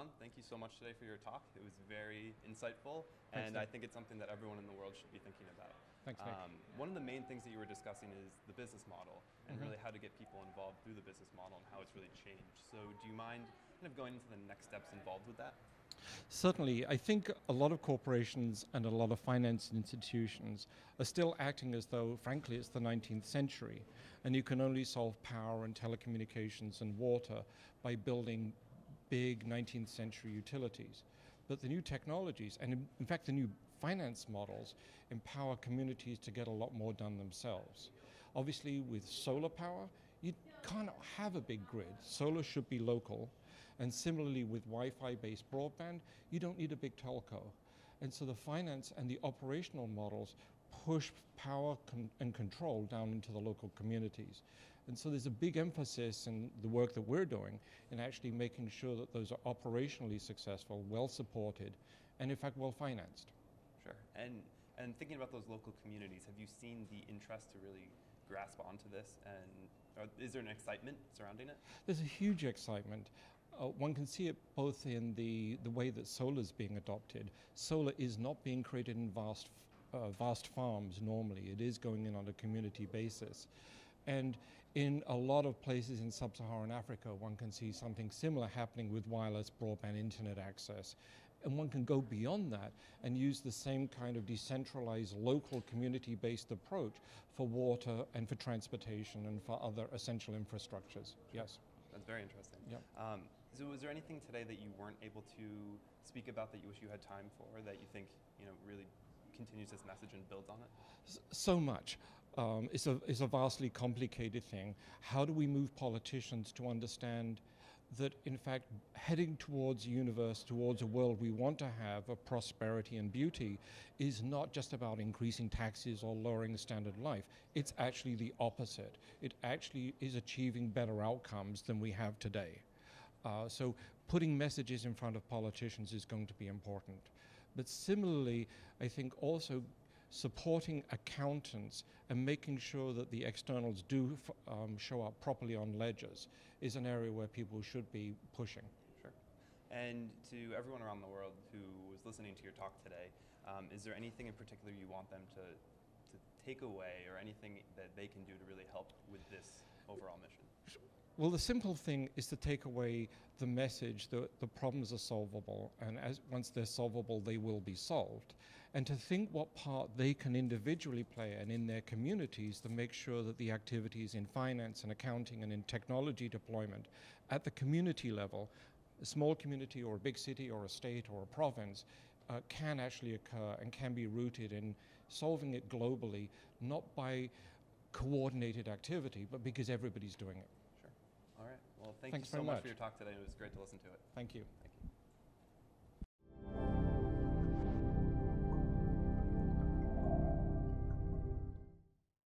John, thank you so much today for your talk. It was very insightful, Thanks, and Nick. I think it's something that everyone in the world should be thinking about. Thanks, Nick. One of the main things that you were discussing is the business model, and really how to get people involved through the business model and how it's really changed. So do you mind kind of going into the next steps involved with that? Certainly, I think a lot of corporations and a lot of finance institutions are still acting as though, frankly, it's the 19th century, and you can only solve power and telecommunications and water by building big 19th century utilities. But the new technologies, and in fact the new finance models, empower communities to get a lot more done themselves. Obviously, with solar power, you can't have a big grid. Solar should be local. And similarly with Wi-Fi based broadband, you don't need a big telco. And so the finance and the operational models push power and control down into the local communities. And so there's a big emphasis in the work that we're doing in actually making sure that those are operationally successful, well supported, and in fact well financed. Sure. And thinking about those local communities, have you seen the interest to really grasp onto this? And is there an excitement surrounding it? There's a huge excitement. One can see it both in the way that solar is being adopted. Solar is not being created in vast farms normally. It is going in on a community basis. And in a lot of places in sub-Saharan Africa, one can see something similar happening with wireless broadband internet access. And one can go beyond that and use the same kind of decentralized, local, community-based approach for water and for transportation and for other essential infrastructures. Yes. That's very interesting. Yeah. So was there anything today that you weren't able to speak about that you wish you had time for, that you think really continues this message and builds on it? So much. It's a vastly complicated thing. How do we move politicians to understand that, in fact, heading towards a universe, towards a world we want to have of prosperity and beauty is not just about increasing taxes or lowering the standard of life. It's actually the opposite. It actually is achieving better outcomes than we have today. So putting messages in front of politicians is going to be important. But similarly, I think also supporting accountants and making sure that the externals do show up properly on ledgers is an area where people should be pushing. Sure. And to everyone around the world who was listening to your talk today, is there anything in particular you want them to take away, or anything that they can do to really help with this overall mission? Well, the simple thing is to take away the message that the problems are solvable, and once they're solvable, they will be solved. And to think what part they can individually play and in their communities to make sure that the activities in finance and accounting and in technology deployment at the community level, a small community or a big city or a state or a province, can actually occur and can be rooted in solving it globally, not by coordinated activity, but because everybody's doing it. Sure. All right. Well, thanks Thanks you so very much much for your talk today. It was great to listen to it. Thank you. Thank you.